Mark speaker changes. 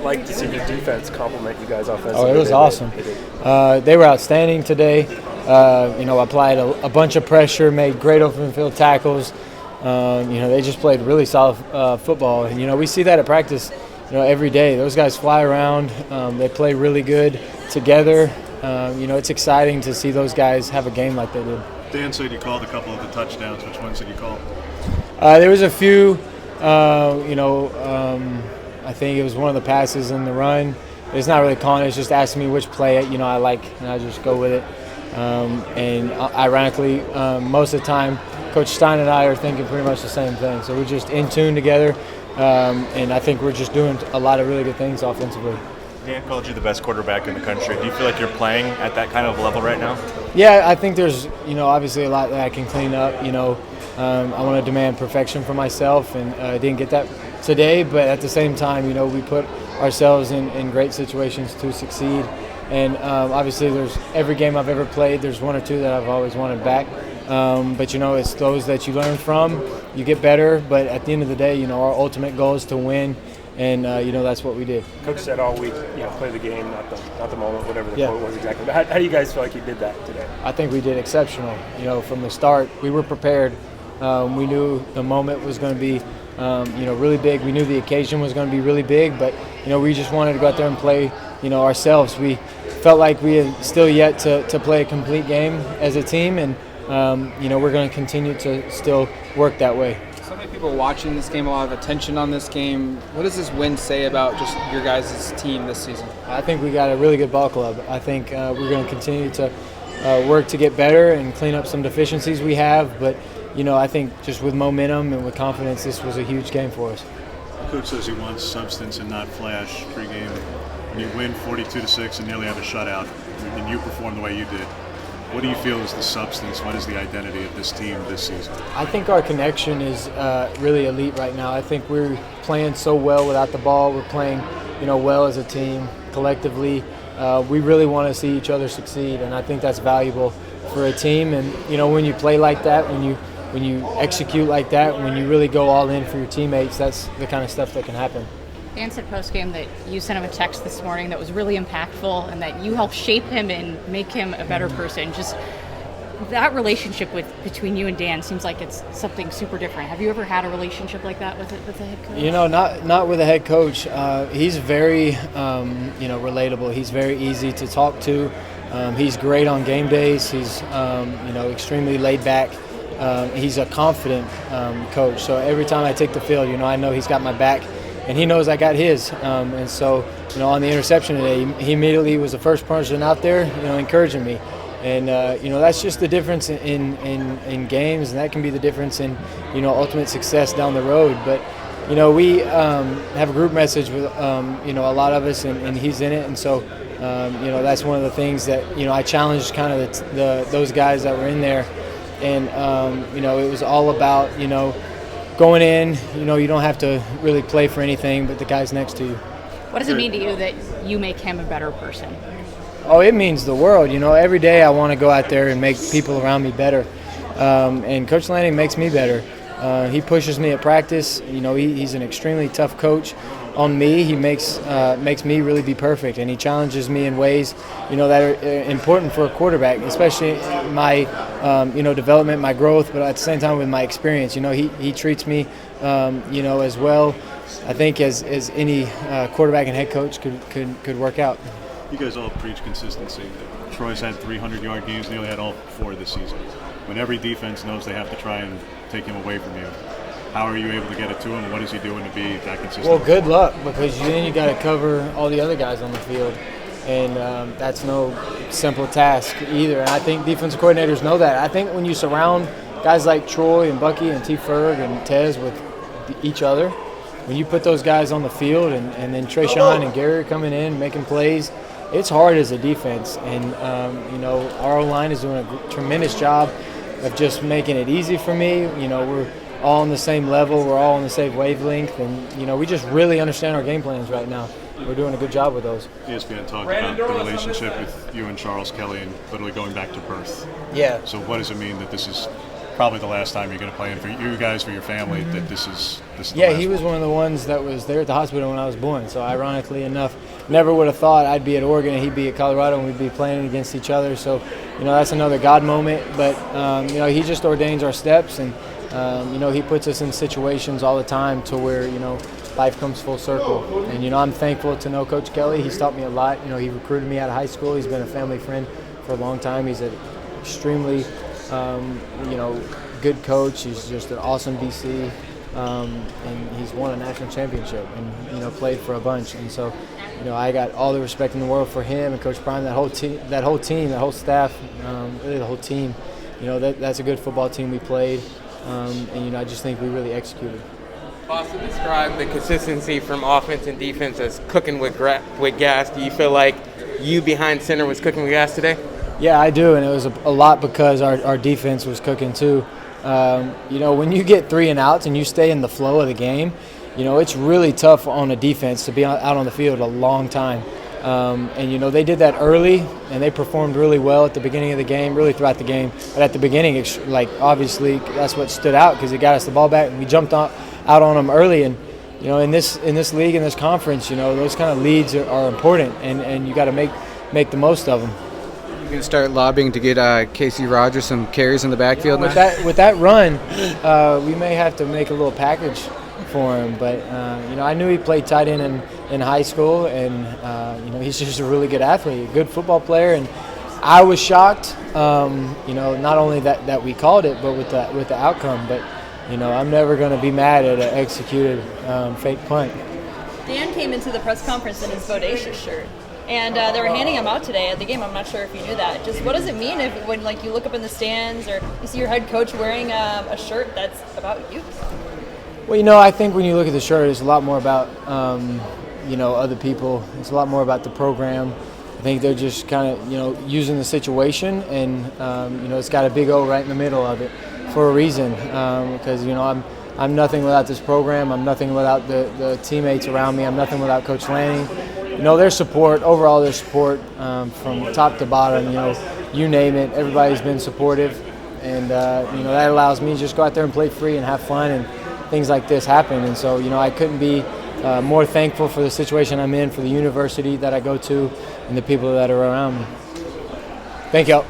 Speaker 1: it like to see your defense compliment you guys offensively?
Speaker 2: Oh, it was awesome. They were outstanding today. Applied a bunch of pressure, made great open field tackles. They just played really solid football. And, we see that at practice, every day. Those guys fly around. They play really good together. It's exciting to see those guys have a game like they did.
Speaker 3: Dan said you called a couple of the touchdowns. Which ones did you call?
Speaker 2: There was a few. I think it was one of the passes in the run. It's not really calling. It's just asking me which play I like, and I just go with it. Ironically, most of the time, Coach Stein and I are thinking pretty much the same thing. So we're just in tune together, and I think we're just doing a lot of really good things offensively.
Speaker 4: Dan called you the best quarterback in the country. Do you feel like you're playing at that kind of level right now?
Speaker 2: Yeah, I think there's, obviously a lot that I can clean up. I want to demand perfection for myself, and I didn't get that today. But at the same time, we put ourselves in great situations to succeed. And obviously, there's every game I've ever played, there's one or two that I've always wanted back. But it's those that you learn from, you get better. But at the end of the day, our ultimate goal is to win. And that's what we did.
Speaker 1: Coach said all week, play the game, not the moment, whatever the quote was exactly. But how do you guys feel like you did that today?
Speaker 2: I think we did exceptional. From the start, we were prepared. We knew the moment was going to be, really big. We knew the occasion was going to be really big, but we just wanted to go out there and play, ourselves. We felt like we had still yet to play a complete game as a team, and we're going to continue to still work that way.
Speaker 5: So many people watching this game, a lot of attention on this game. What does this win say about just your guys' team this season?
Speaker 2: I think we got a really good ball club. I think we're going to continue to work to get better and clean up some deficiencies we have. But, I think just with momentum and with confidence, this was a huge game for us.
Speaker 3: The coach says he wants substance and not flash pregame. When you win 42-6 and nearly have a shutout, and you perform the way you did, what do you feel is the substance? What is the identity of this team this season?
Speaker 2: I think our connection is really elite right now. I think we're playing so well without the ball. We're playing, well as a team collectively. We really want to see each other succeed, and I think that's valuable for a team. And when you play like that, when you execute like that, when you really go all in for your teammates, that's the kind of stuff that can happen.
Speaker 6: Dan said post-game that you sent him a text this morning that was really impactful and that you helped shape him and make him a better person. Just that relationship between you and Dan seems like it's something super different. Have you ever had a relationship like that with the head coach?
Speaker 2: Not with a head coach. He's very, relatable. He's very easy to talk to. He's great on game days. He's, extremely laid back. He's a confident coach. So every time I take the field, I know he's got my back. And he knows I got his. And so, on the interception today, he immediately was the first person out there, encouraging me. And, that's just the difference in games, and that can be the difference in, ultimate success down the road. But, we have a group message with, a lot of us, and he's in it. And so, that's one of the things that, I challenged kind of those guys that were in there. And, it was all about, going in, you don't have to really play for anything but the guys next to you.
Speaker 6: What does it mean to you that you make him a better person?
Speaker 2: Oh, it means the world. Every day I want to go out there and make people around me better. And Coach Lanning makes me better. He pushes me at practice. He's an extremely tough coach on me. He makes me really be perfect, and he challenges me in ways, that are important for a quarterback, especially my, development, my growth, but at the same time with my experience. He treats me, as well, I think, as any quarterback and head coach could work out.
Speaker 3: You guys all preach consistency. Troy's had 300-yard games, nearly had all 4 this season. When every defense knows they have to try and take him away from you, how are you able to get it to him? What is he doing to be that consistent?
Speaker 2: Well, good luck, because then you got to cover all the other guys on the field, and that's no simple task either. And I think defensive coordinators know that. I think when you surround guys like Troy and Bucky and T. Ferg and Tez with each other, when you put those guys on the field, and then Trayshawn and Gary coming in making plays, it's hard as a defense. And our O-line is doing a tremendous job of just making it easy for me. We're all on the same level. We're all on the same wavelength, and we just really understand our game plans right now. We're doing a good job with those.
Speaker 3: ESPN talked about the relationship with you and Charles Kelly and literally going back to birth.
Speaker 2: Yeah.
Speaker 3: So what does it mean that this is probably the last time you're going to play, and for you guys, for your family, that this is the
Speaker 2: Yeah,
Speaker 3: last
Speaker 2: he was
Speaker 3: one.
Speaker 2: one of the ones that was there at the hospital when I was born. So ironically enough, never would have thought I'd be at Oregon and he'd be at Colorado and we'd be playing against each other. So, that's another God moment. But, he just ordains our steps, and, he puts us in situations all the time to where, life comes full circle. And, I'm thankful to know Coach Kelly. He's taught me a lot. He recruited me out of high school. He's been a family friend for a long time. He's an extremely, good coach. He's just an awesome BC. And he's won a national championship and, played for a bunch. And so, I got all the respect in the world for him and Coach Prime, that whole team, that whole staff, really the whole team. That's a good football team we played. And, I just think we really executed.
Speaker 7: Boston, describe the consistency from offense and defense as cooking with gas. Do you feel like you behind center was cooking with gas today?
Speaker 2: Yeah, I do, and it was a lot because our defense was cooking too. When you get 3 and outs and you stay in the flow of the game, it's really tough on a defense to be out on the field a long time. And they did that early, and they performed really well at the beginning of the game, really throughout the game. But at the beginning, obviously, that's what stood out because it got us the ball back, and we jumped out on them early. And in this league, in this conference, those kind of leads are important, and you got to make the most of them.
Speaker 5: You can start lobbying to get Casey Rogers some carries in the backfield now?
Speaker 2: With that run, we may have to make a little package for him. But, I knew he played tight end in high school, and, he's just a really good athlete, a good football player. And I was shocked, not only that we called it, but with the outcome. But, I'm never going to be mad at an executed fake punt.
Speaker 8: Dan came into the press conference in his Bodacious shirt. And they were handing him out today at the game. I'm not sure if you knew that. Just what does it mean when you look up in the stands or you see your head coach wearing a shirt that's about you?
Speaker 2: Well, I think when you look at the shirt, it's a lot more about, other people. It's a lot more about the program. I think they're just kind of, using the situation, and, it's got a big O right in the middle of it for a reason. Because, I'm nothing without this program. I'm nothing without the teammates around me. I'm nothing without Coach Lanning. Their support, from top to bottom, you name it, everybody's been supportive. And, that allows me to just go out there and play free and have fun, and things like this happen. And so, I couldn't be more thankful for the situation I'm in, for the university that I go to, and the people that are around me. Thank you.